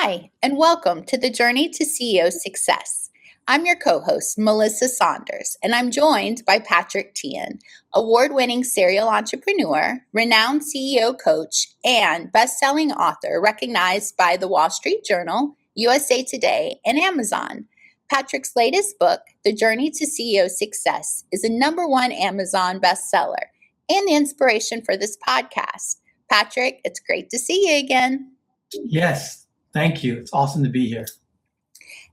Hi, and welcome to the Journey to CEO Success. I'm your co-host, Melissa Saunders, and I'm joined by Patrick Thean, award-winning serial entrepreneur, renowned CEO coach, and best-selling author recognized by the Wall Street Journal, USA Today, and Amazon. Patrick's latest book, The Journey to CEO Success, is a #1 Amazon bestseller and the inspiration for this podcast. Patrick, it's great to see you again. Yes, thank you. It's awesome to be here.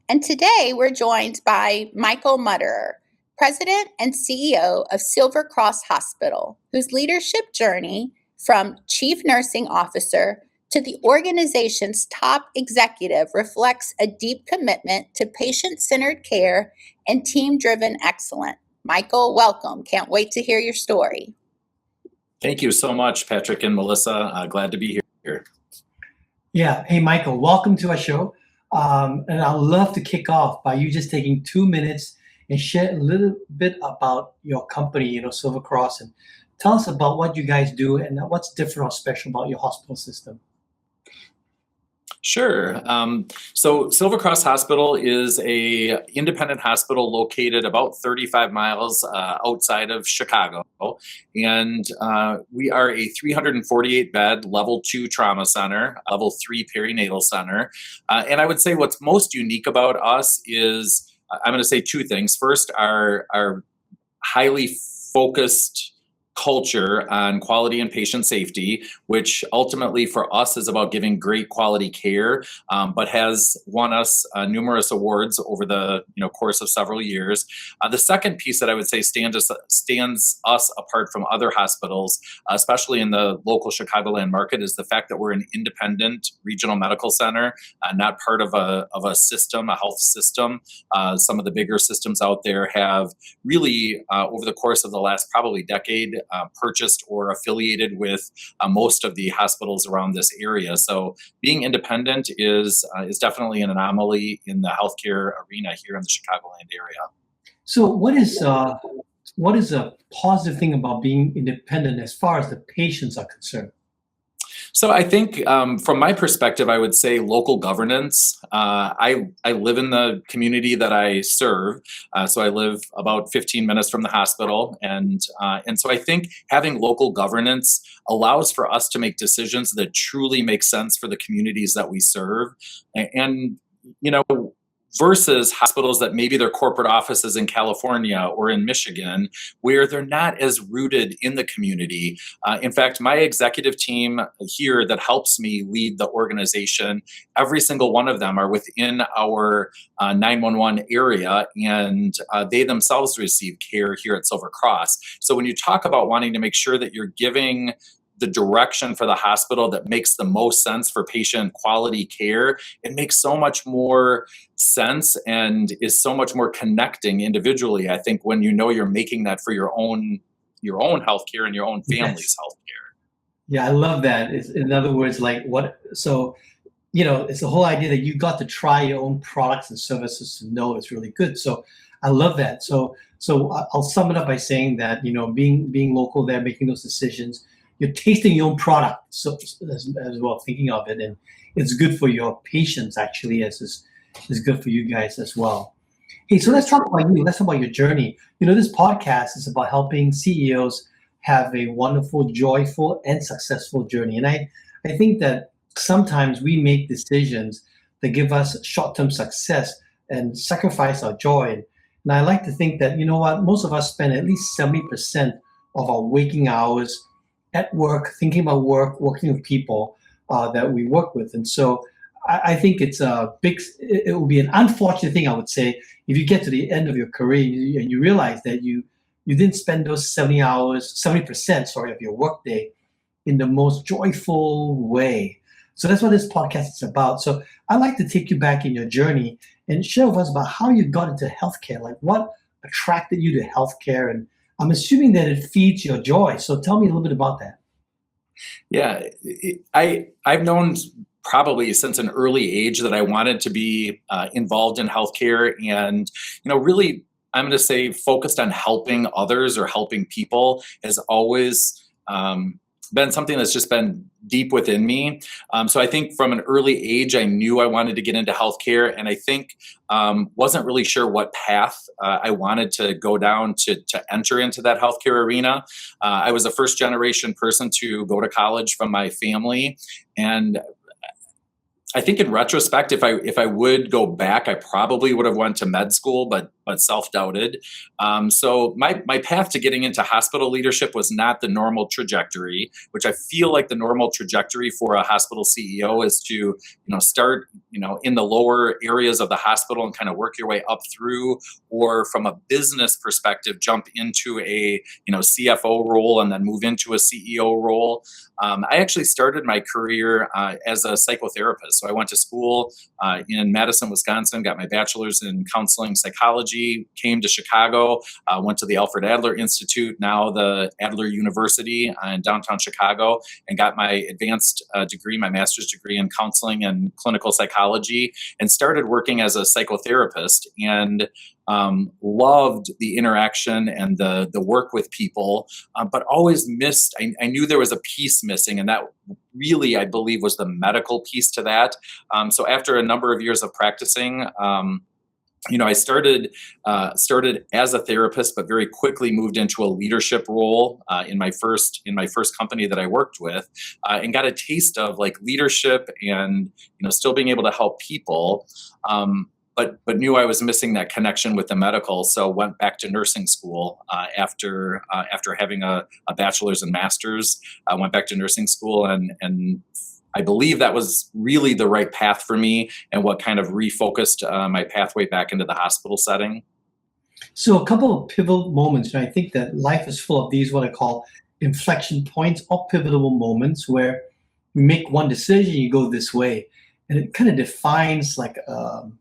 And today we're joined by Michael Mutterer, President and CEO of Silver Cross Hospital, whose leadership journey from Chief Nursing Officer to the organization's top executive reflects a deep commitment to patient-centered care and team-driven excellence. Michael, welcome. Can't wait to hear your story. Thank you so much, Patrick and Melissa. Glad to be here. Yeah. Hey, Michael, welcome to our show. And I'd love to kick off by you just taking 2 minutes and share a little bit about your company, Silver Cross, and tell us about what you guys do and what's different or special about your hospital system. Sure. So Silver Cross Hospital is a independent hospital located about 35 miles outside of Chicago. And we are a 348-bed level 2 trauma center, level 3 perinatal center. And I would say what's most unique about us is, I'm going to say 2 things. First, our highly focused culture on quality and patient safety, which ultimately for us is about giving great quality care, but has won us numerous awards over the course of several years. The second piece that I would say stands us apart from other hospitals, especially in the local Chicagoland market, is the fact that we're an independent regional medical center, not part of a system, a health system. Some of the bigger systems out there have really, over the course of the last probably decade, purchased or affiliated with most of the hospitals around this area. So being independent is definitely an anomaly in the healthcare arena here in the Chicagoland area. So what is a positive thing about being independent as far as the patients are concerned? So I think from my perspective, I would say local governance. I live in the community that I serve. So I live about 15 minutes from the hospital. And so I think having local governance allows for us to make decisions that truly make sense for the communities that we serve. And versus hospitals that maybe their corporate offices in California or in Michigan, where they're not as rooted in the community. In fact, my executive team here that helps me lead the organization, every single one of them are within our 911 area, and they themselves receive care here at Silver Cross. So when you talk about wanting to make sure that you're giving the direction for the hospital that makes the most sense for patient quality care, it makes so much more sense and is so much more connecting individually. I think when you're making that for your own healthcare and your own family's healthcare. Yeah, I love that. In other words, it's the whole idea that you got to try your own products and services to know it's really good. So I love that. So I'll sum it up by saying that, being local there, making those decisions, you're tasting your own product, so as well, thinking of it, and it's good for your patients actually, as is good for you guys as well. Hey, so let's talk about you. Let's talk about your journey. This podcast is about helping CEOs have a wonderful, joyful, and successful journey. And I think that sometimes we make decisions that give us short-term success and sacrifice our joy. And I like to think that most of us spend at least 70% of our waking hours at work, thinking about work, working with people that we work with. And so I think it will be an unfortunate thing, I would say, if you get to the end of your career and you realize that you didn't spend those 70% of your workday in the most joyful way. So that's what this podcast is about. So I'd like to take you back in your journey and share with us about how you got into healthcare, like what attracted you to healthcare, and I'm assuming that it feeds your joy. So tell me a little bit about that. Yeah, I've known probably since an early age that I wanted to be involved in healthcare, and really, I'm going to say focused on helping others or helping people has always been something that's just been deep within me. So I think from an early age, I knew I wanted to get into healthcare, and I think wasn't really sure what path I wanted to go down to enter into that healthcare arena. I was a first generation person to go to college from my family, and I think in retrospect, if I would go back, I probably would have went to med school, but self-doubted. So my path to getting into hospital leadership was not the normal trajectory, which I feel like the normal trajectory for a hospital CEO is to start in the lower areas of the hospital and kind of work your way up through, or from a business perspective, jump into a CFO role and then move into a CEO role. I actually started my career as a psychotherapist. So I went to school in Madison, Wisconsin, got my bachelor's in counseling psychology, came to Chicago, went to the Alfred Adler Institute, now the Adler University in downtown Chicago, and got my advanced degree, my master's degree in counseling and clinical psychology, and started working as a psychotherapist. And loved the interaction and the work with people, but always missed. I knew there was a piece missing, and that really, I believe, was the medical piece to that. So after a number of years of practicing, I started as a therapist, but very quickly moved into a leadership role in my first company that I worked with, and got a taste of like leadership and still being able to help people. But knew I was missing that connection with the medical, so went back to nursing school after having a bachelor's and master's. I went back to nursing school, and I believe that was really the right path for me, and what kind of refocused my pathway back into the hospital setting. So a couple of pivotal moments, and I think that life is full of these, what I call inflection points or pivotal moments, where you make one decision, you go this way, and it kind of defines like a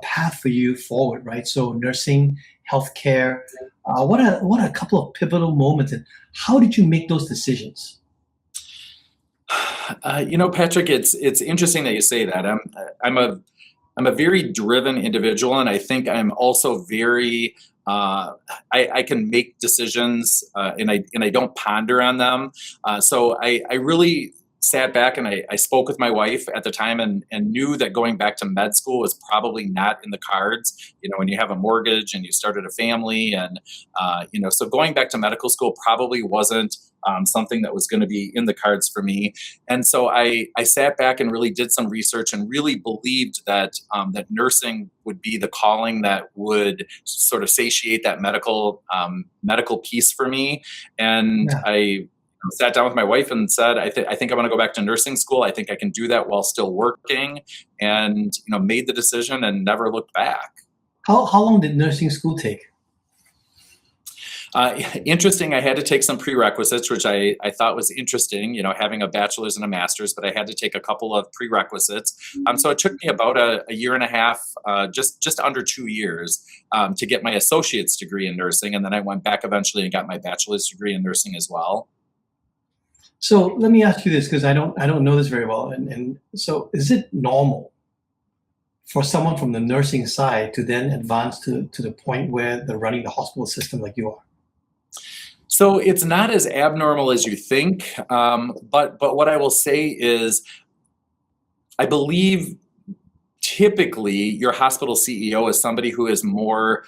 path for you forward, right? So nursing, healthcare. What are a couple of pivotal moments, and how did you make those decisions? Patrick, it's interesting that you say that. I'm a very driven individual, and I think I'm also very I can make decisions, and I don't ponder on them. So I really sat back and I spoke with my wife at the time, and knew that going back to med school was probably not in the cards. When you have a mortgage and you started a family, and so going back to medical school probably wasn't something that was going to be in the cards for me. And so I sat back and really did some research, and really believed that that nursing would be the calling that would sort of satiate that medical piece for me. And Yeah. I sat down with my wife and said, I think I want to go back to nursing school. I think I can do that while still working, and made the decision and never looked back. How long did nursing school take? Interesting. I had to take some prerequisites, which I thought was interesting, having a bachelor's and a master's, but I had to take a couple of prerequisites. So it took me about a year and a half, just under 2 years, to get my associate's degree in nursing. And then I went back eventually and got my bachelor's degree in nursing as well. So let me ask you this, because I don't know this very well. And so is it normal for someone from the nursing side to then advance to the point where they're running the hospital system like you are? So it's not as abnormal as you think, but what I will say is, I believe typically your hospital CEO is somebody who is more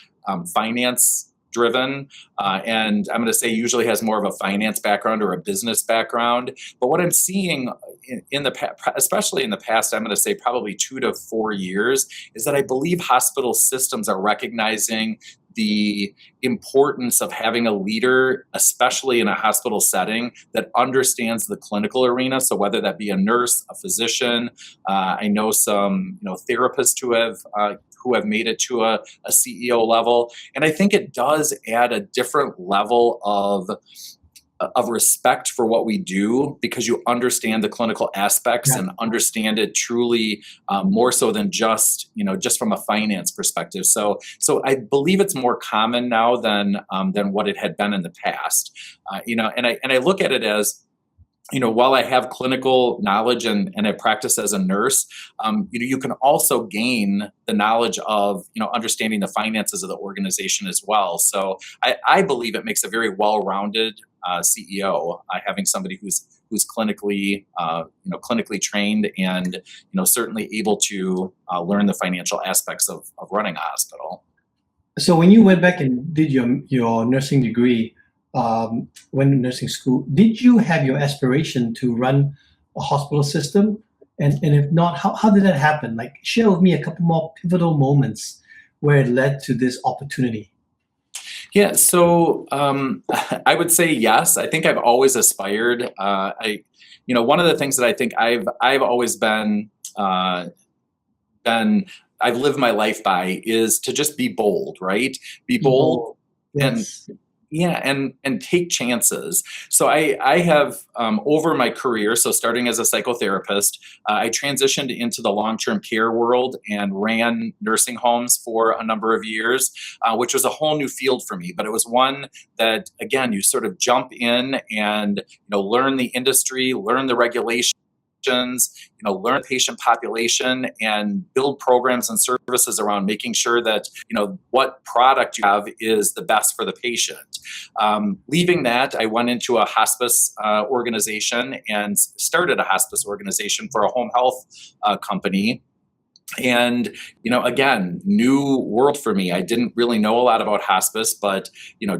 finance driven, and I'm going to say usually has more of a finance background or a business background. But what I'm seeing especially in the past, I'm going to say probably 2 to 4 years, is that I believe hospital systems are recognizing the importance of having a leader, especially in a hospital setting, that understands the clinical arena. So whether that be a nurse, a physician, I know some therapists who have made it to a CEO level, and I think it does add a different level of respect for what we do, because you understand the clinical aspects, Yeah. and understand it truly, more so than just from a finance perspective. So I believe it's more common now than what it had been in the past. And I look at it as, while I have clinical knowledge and I practice as a nurse, you can also gain the knowledge of, understanding the finances of the organization as well. So I believe it makes a very well-rounded CEO, having somebody who's clinically clinically trained and certainly able to learn the financial aspects of running a hospital. So when you went back and did your nursing degree, went to nursing school, did you have your aspiration to run a hospital system? And if not, how did that happen? Like, share with me a couple more pivotal moments where it led to this opportunity. Yeah, so I would say yes. I think I've always aspired. One of the things that I think I've always been I've lived my life by is to just be bold, right? Be bold. Yes. And take chances. So I have over my career, so starting as a psychotherapist, I transitioned into the long-term care world and ran nursing homes for a number of years, which was a whole new field for me. But it was one that, again, you sort of jump in and learn the industry, learn the regulations, learn the patient population, and build programs and services around making sure that what product you have is the best for the patient. Leaving that, I went into a hospice organization and started a hospice organization for a home health company. And, again, new world for me. I didn't really know a lot about hospice, but,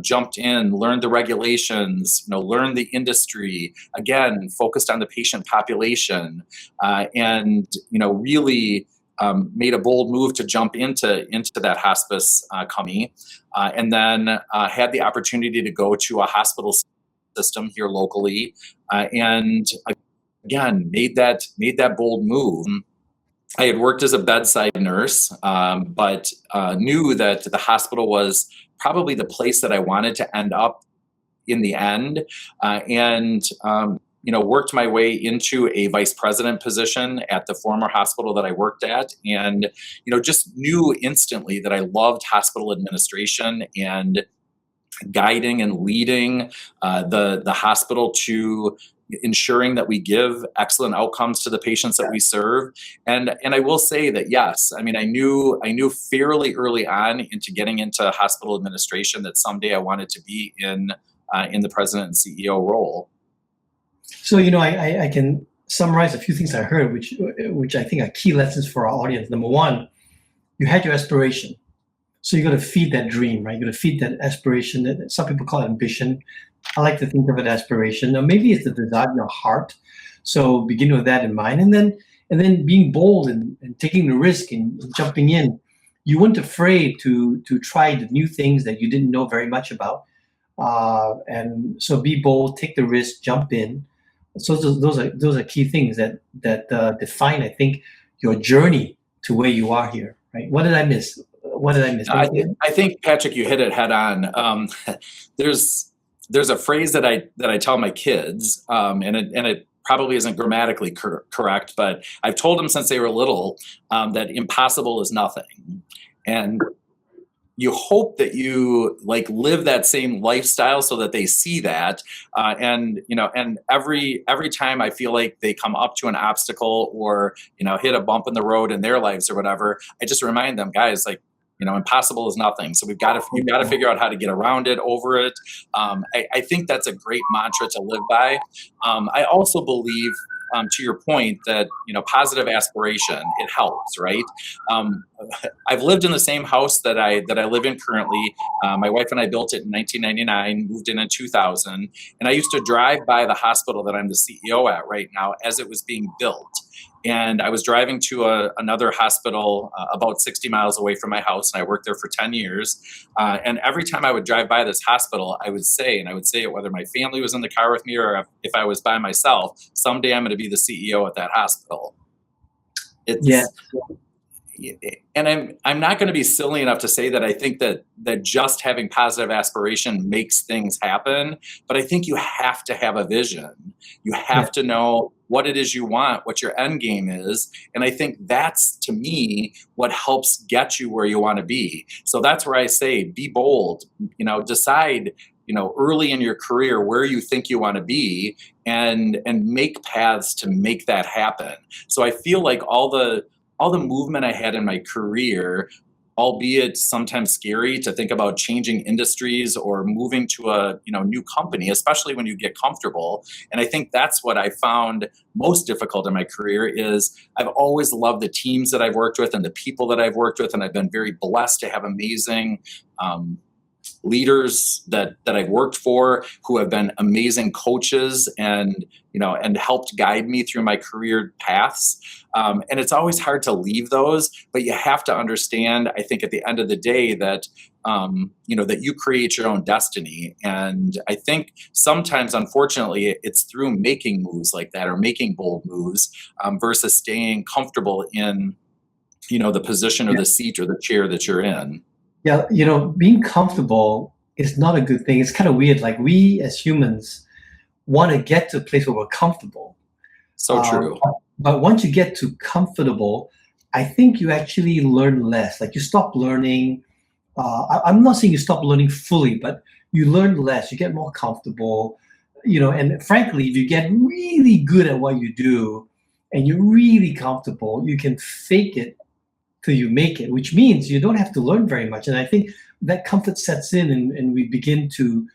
jumped in, learned the regulations, learned the industry, again, focused on the patient population, and, really made a bold move to jump into that hospice company. And then had the opportunity to go to a hospital system here locally, and again, made that bold move. I had worked as a bedside nurse, but knew that the hospital was probably the place that I wanted to end up in the end, and worked my way into a vice president position at the former hospital that I worked at, and just knew instantly that I loved hospital administration and guiding and leading the hospital to ensuring that we give excellent outcomes to the patients that we serve. And I will say that, yes, I mean, I knew fairly early on into getting into hospital administration that someday I wanted to be in the president and CEO role. So, I can summarize a few things I heard, which I think are key lessons for our audience. Number one, you had your aspiration. So you got to feed that dream, right? You got to feed that aspiration. That some people call it ambition. I like to think of it as aspiration. Now, maybe it's the desire in your heart. So begin with that in mind, and then being bold and taking the risk and jumping in. You weren't afraid to try the new things that you didn't know very much about, and so be bold, take the risk, jump in. So those are key things that define, I think, your journey to where you are here. Right? What did I miss? I think, Patrick, you hit it head on. There's a phrase that I tell my kids, and it probably isn't grammatically correct, but I've told them since they were little that impossible is nothing, and you hope that you live that same lifestyle so that they see that, and every time I feel like they come up to an obstacle or hit a bump in the road in their lives or whatever, I just remind them, guys, impossible is nothing. So you've got to figure out how to get around it, over it. I think that's a great mantra to live by. I also believe, to your point, that positive aspiration, it helps, right? I've lived in the same house that I live in currently. My wife and I built it in 1999, moved in 2000, and I used to drive by the hospital that I'm the CEO at right now as it was being built. And I was driving to another hospital about 60 miles away from my house, and I worked there for 10 years. And every time I would drive by this hospital, I would say it whether my family was in the car with me or if I was by myself, someday I'm going to be the CEO at that hospital. And I'm not going to be silly enough to say that I think that just having positive aspiration makes things happen, but I think you have to have a vision. You have to know what it is you want, what your end game is, and I think that's, to me, what helps get you where you want to be. So that's where I say, be bold. Decide early in your career where you think you want to be, and make paths to make that happen. So I feel like all the movement I had in my career albeit sometimes scary, to think about changing industries or moving to a new company, especially when you get comfortable. And I think that's what I found most difficult in my career. Is I've always loved the teams that I've worked with and the people that I've worked with, and I've been very blessed to have amazing leaders that I've worked for, who have been amazing coaches and helped guide me through my career paths. And it's always hard to leave those, but you have to understand, I think, at the end of the day, that that you create your own destiny. And I think sometimes, unfortunately, it's through making moves like that, or making bold moves, versus staying comfortable in the position or the seat or the chair that you're in. Yeah, being comfortable is not a good thing. It's kind of weird. Like, we as humans want to get to a place where we're comfortable. So true. But once you get to comfortable, I think you actually learn less. Like, you stop learning. I'm not saying you stop learning fully, but you learn less. You get more comfortable. And frankly, if you get really good at what you do and you're really comfortable, you can fake it till you make it, which means you don't have to learn very much. And I think that comfort sets in, and we begin to,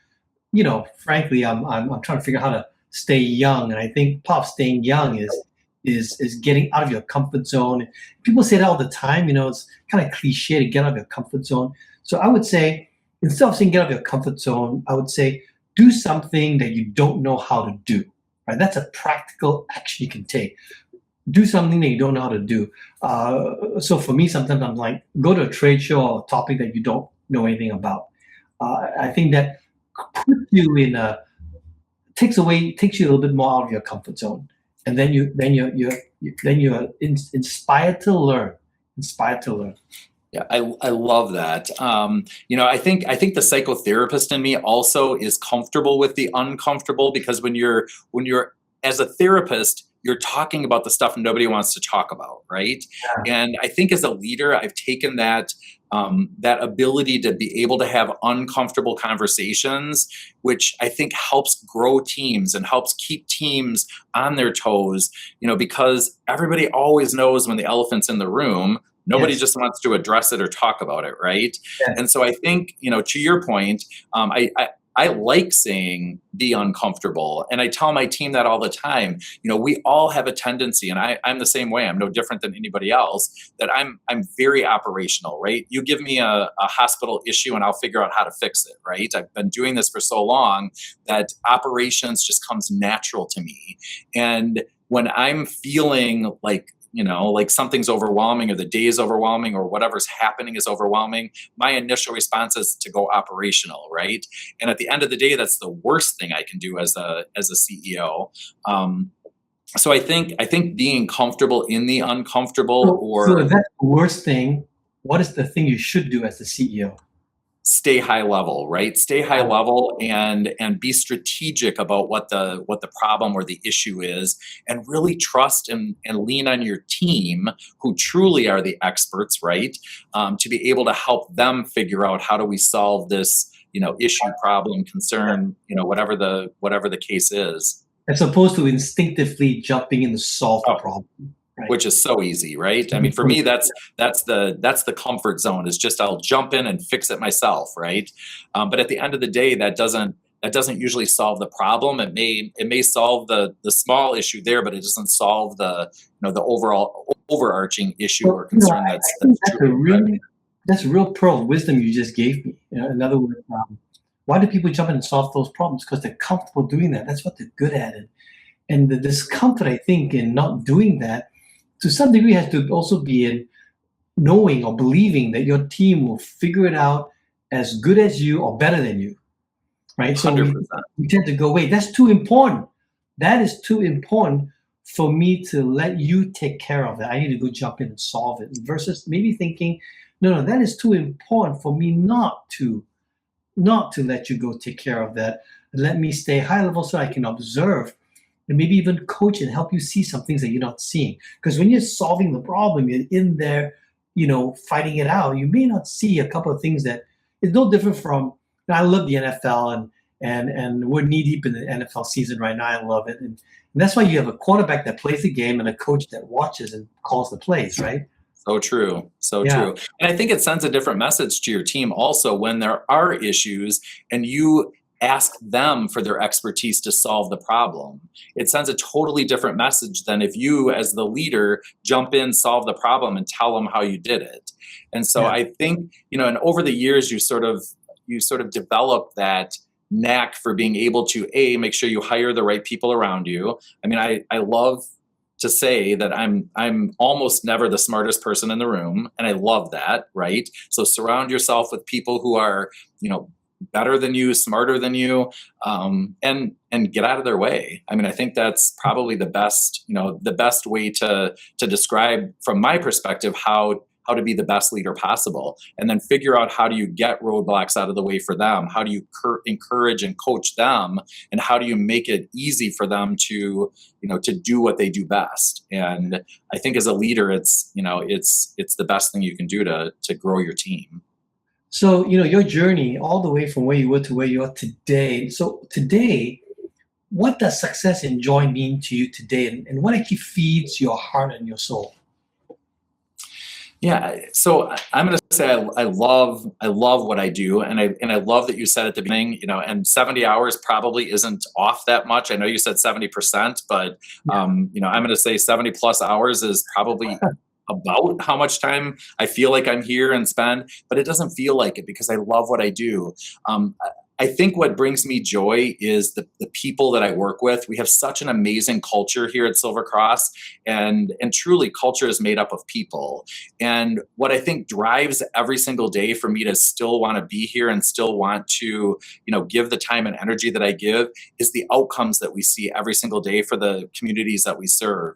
frankly, I'm trying to figure out how to stay young. And I think part of staying young is getting out of your comfort zone. People say that all the time. It's kind of cliche to get out of your comfort zone. So I would say, instead of saying get out of your comfort zone, I would say do something that you don't know how to do. Right? That's a practical action you can take. Do something that you don't know how to do. So for me, sometimes I'm like, go to a trade show or a topic that you don't know anything about. I think that puts you takes you a little bit more out of your comfort zone, and then you're inspired to learn. Yeah, I love that. I think the psychotherapist in me also is comfortable with the uncomfortable, because when you're as a therapist, you're talking about the stuff nobody wants to talk about, right? Yeah. And I think as a leader, I've taken that ability to be able to have uncomfortable conversations, which I think helps grow teams and helps keep teams on their toes, because everybody always knows when the elephant's in the room. Nobody just wants to address it or talk about it, right? Yeah. And so I think, to your point, I like saying be uncomfortable. And I tell my team that all the time. We all have a tendency, and I'm the same way. I'm no different than anybody else, that I'm very operational, right? You give me a hospital issue and I'll figure out how to fix it, right? I've been doing this for so long that operations just comes natural to me. And when I'm feeling like something's overwhelming, or the day is overwhelming, or whatever's happening is overwhelming, my initial response is to go operational, right? And at the end of the day, that's the worst thing I can do as a CEO. So I think being comfortable in the uncomfortable, so if that's the worst thing, what is the thing you should do as the CEO? Stay high level, right? Stay high level and be strategic about what the problem or the issue is, and really trust and lean on your team, who truly are the experts, right? To be able to help them figure out, how do we solve this, issue, problem, concern, whatever the case is. As opposed to instinctively jumping in to solve the problem. Right. Which is so easy, right? I mean, for me, that's the comfort zone, is just I'll jump in and fix it myself, right? But at the end of the day, that doesn't usually solve the problem. It may solve the small issue there, but it doesn't solve the overall overarching issue or concern. That's a real pearl of wisdom you just gave me. In other words, why do people jump in and solve those problems? Because they're comfortable doing that. That's what they're good at. And the discomfort, I think, in not doing that, to some degree, has to also be in knowing or believing that your team will figure it out as good as you or better than you, right? So we tend to go, wait, that's too important. That is too important for me to let you take care of it. I need to go jump in and solve it, versus maybe thinking, no, that is too important for me not to let you go take care of that. Let me stay high level so I can observe, and maybe even coach and help you see some things that you're not seeing. Because when you're solving the problem, you're in there, fighting it out. You may not see a couple of things that is no different from. I love the NFL, and we're knee deep in the NFL season right now. I love it, and that's why you have a quarterback that plays the game and a coach that watches and calls the plays, right? So true. So Yeah. true. And I think it sends a different message to your team also when there are issues and you ask them for their expertise to solve the problem. It sends a totally different message than if you, as the leader, jump in, solve the problem, and tell them how you did it. And so Yeah. I think, and over the years, you sort of develop that knack for being able to make sure you hire the right people around you. I mean, I love to say that I'm almost never the smartest person in the room, and I love that, right? So surround yourself with people who are, better than you, smarter than you, and get out of their way. I mean, I think that's probably the best way to describe, from my perspective, how to be the best leader possible, and then figure out how do you get roadblocks out of the way for them, how do you encourage and coach them, and how do you make it easy for them to do what they do best. And I think as a leader, it's the best thing you can do to grow your team. So, your journey all the way from where you were to where you are today. So today, what does success and joy mean to you today? And what actually feeds your heart and your soul? Yeah, so I'm going to say I love what I do, and I love that you said at the beginning, and 70 hours probably isn't off that much. I know you said 70%, but I'm going to say 70 plus hours is probably about how much time I feel like I'm here and spend, but it doesn't feel like it because I love what I do. I think what brings me joy is the people that I work with. We have such an amazing culture here at Silver Cross, and truly culture is made up of people. And what I think drives every single day for me to still want to be here and still want to, give the time and energy that I give is the outcomes that we see every single day for the communities that we serve.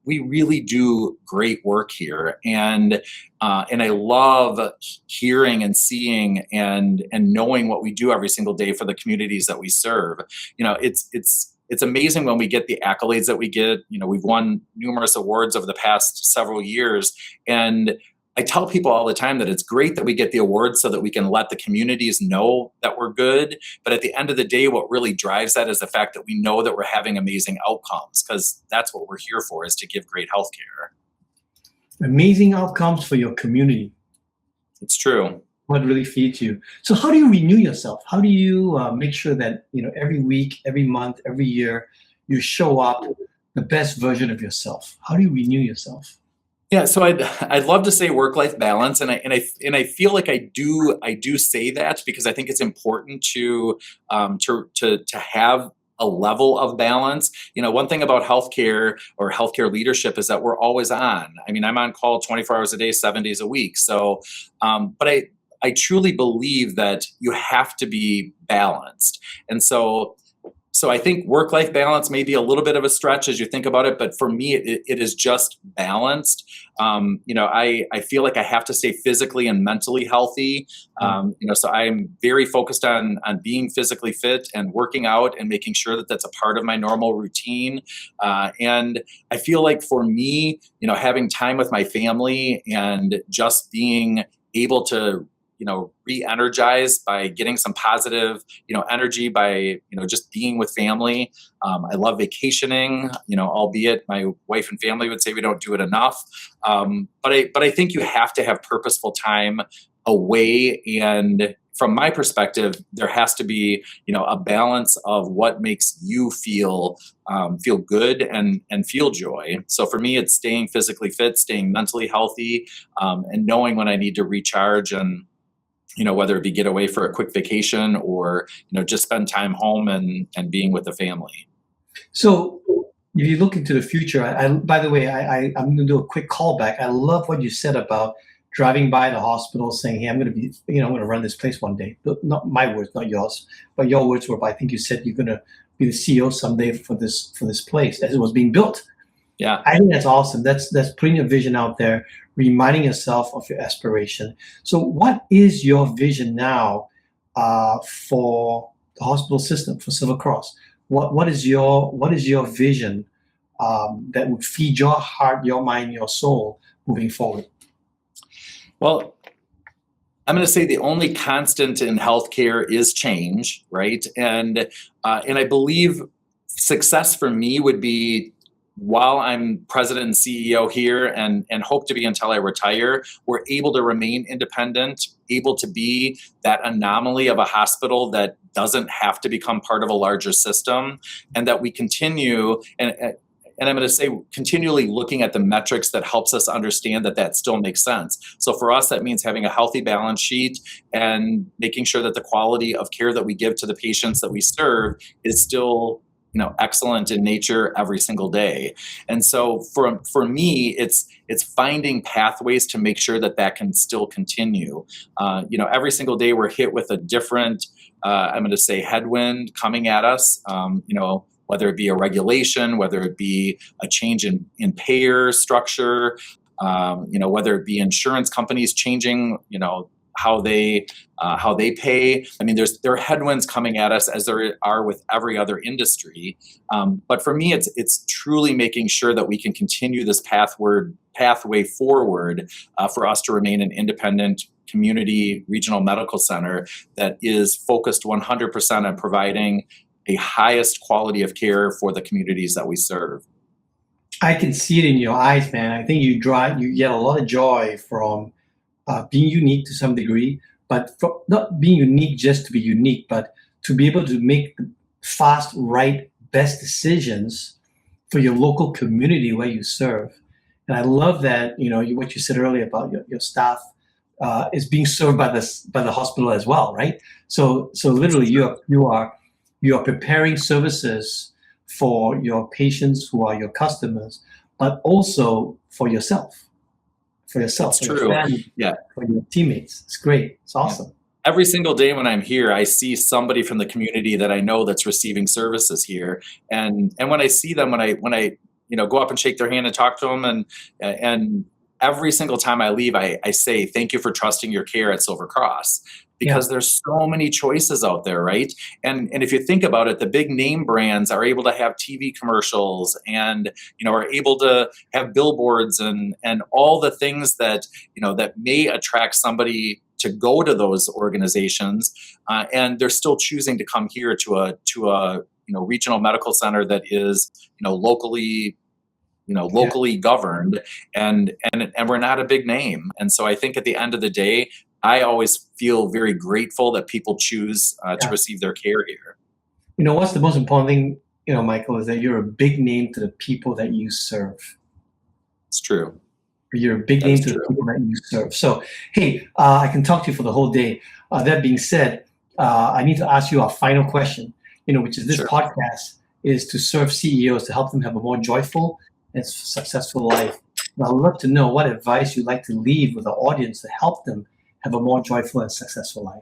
We really do great work here, and I love hearing and seeing and knowing what we do every single day for the communities that we serve. It's amazing when we get the accolades that we get. We've won numerous awards over the past several years, and I tell people all the time that it's great that we get the awards so that we can let the communities know that we're good. But at the end of the day, what really drives that is the fact that we know that we're having amazing outcomes, because that's what we're here for, is to give great healthcare. Amazing outcomes for your community. It's true. What really feeds you. So how do you renew yourself? How do you make sure that, every week, every month, every year, you show up the best version of yourself? How do you renew yourself? Yeah, so I'd love to say work-life balance, and I feel like I do say that because I think it's important to have a level of balance. One thing about healthcare or healthcare leadership is that we're always on. I mean, I'm on call 24 hours a day, 7 days a week. So, but I truly believe that you have to be balanced, and so I think work-life balance may be a little bit of a stretch as you think about it, but for me, it is just balanced. I feel like I have to stay physically and mentally healthy. So I'm very focused on being physically fit and working out and making sure that that's a part of my normal routine. And I feel like for me, having time with my family and just being able to re-energize by getting some positive, energy by, just being with family. I love vacationing, albeit my wife and family would say we don't do it enough. But I think you have to have purposeful time away. And from my perspective, there has to be, a balance of what makes you feel good and feel joy. So for me, it's staying physically fit, staying mentally healthy, and knowing when I need to recharge and, whether it be get away for a quick vacation or, just spend time home and being with the family. So if you look into the future, by the way, I'm going to do a quick callback. I love what you said about driving by the hospital saying, hey, I'm going to be, I'm going to run this place one day. Not my words, not yours, but your words were, I think you said you're going to be the CEO someday for this place as it was being built. Yeah. I think that's awesome. That's putting your vision out there, reminding yourself of your aspiration. So what is your vision now for the hospital system, for Silver Cross? What is your vision that would feed your heart, your mind, your soul moving forward? Well, I'm going to say the only constant in healthcare is change, right? And I believe success for me would be while I'm president and CEO here and hope to be until I retire, we're able to remain independent, able to be that anomaly of a hospital that doesn't have to become part of a larger system, and that we continue and I'm going to say continually looking at the metrics that helps us understand that still makes sense. So for us, that means having a healthy balance sheet and making sure that the quality of care that we give to the patients that we serve is still excellent in nature every single day. And so for me, it's finding pathways to make sure that can still continue. Every single day we're hit with a different, I'm going to say, headwind coming at us. Whether it be a regulation, whether it be a change in payer structure, whether it be insurance companies changing, how they pay. I mean, there are headwinds coming at us as there are with every other industry. But for me, it's truly making sure that we can continue this pathway forward for us to remain an independent community regional medical center that is focused 100% on providing the highest quality of care for the communities that we serve. I can see it in your eyes, man. I think you get a lot of joy from being unique to some degree, but not being unique just to be unique, but to be able to make the fast, right, best decisions for your local community where you serve. And I love that, what you said earlier about your staff is being served by the hospital as well, right? So literally you are preparing services for your patients who are your customers, but also for yourself. That's for true. Your family, Yeah. for your teammates. It's great. It's awesome. Yeah. Every single day when I'm here, I see somebody from the community that I know that's receiving services here. And when I see them, when I go up and shake their hand and talk to them, and every single time I leave, I say, thank you for trusting your care at Silver Cross. Because there's so many choices out there, right? And if you think about it, the big name brands are able to have TV commercials and are able to have billboards and all the things that that may attract somebody to go to those organizations, and they're still choosing to come here to a regional medical center that is locally governed, and we're not a big name. And so I think at the end of the day, I always feel very grateful that people choose to receive their care here. What's the most important thing, Michael, is that you're a big name to the people that you serve. It's true. You're a big name to the people that you serve. So, hey, I can talk to you for the whole day. That being said, I need to ask you our final question, which is this podcast is to serve CEOs to help them have a more joyful and successful life. And I'd love to know what advice you'd like to leave with the audience to help them have a more joyful and successful life.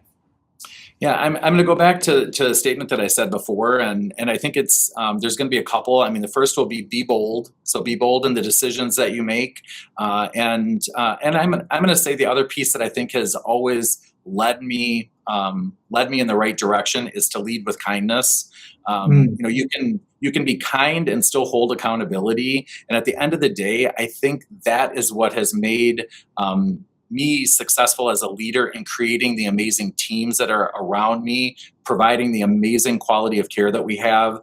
Yeah, I'm going to go back to a statement that I said before, and I think it's there's going to be a couple. I mean, the first will be bold. So be bold in the decisions that you make, and I'm going to say the other piece that I think has always led me in the right direction is to lead with kindness. You can be kind and still hold accountability, and at the end of the day, I think that is what has made me successful as a leader in creating the amazing teams that are around me, providing the amazing quality of care that we have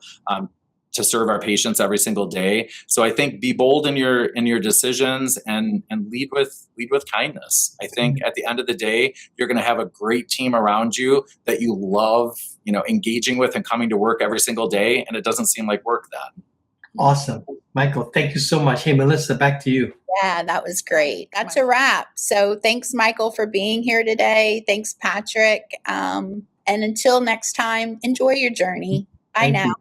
to serve our patients every single day. So I think be bold in your decisions and lead with kindness. I think at the end of the day, you're going to have a great team around you that you love, engaging with and coming to work every single day, and it doesn't seem like work then. Awesome. Michael, thank you so much. Hey, Melissa, back to you. Yeah, that was great. That's a wrap. So thanks, Michael, for being here today. Thanks, Patrick. And until next time, enjoy your journey. Bye now.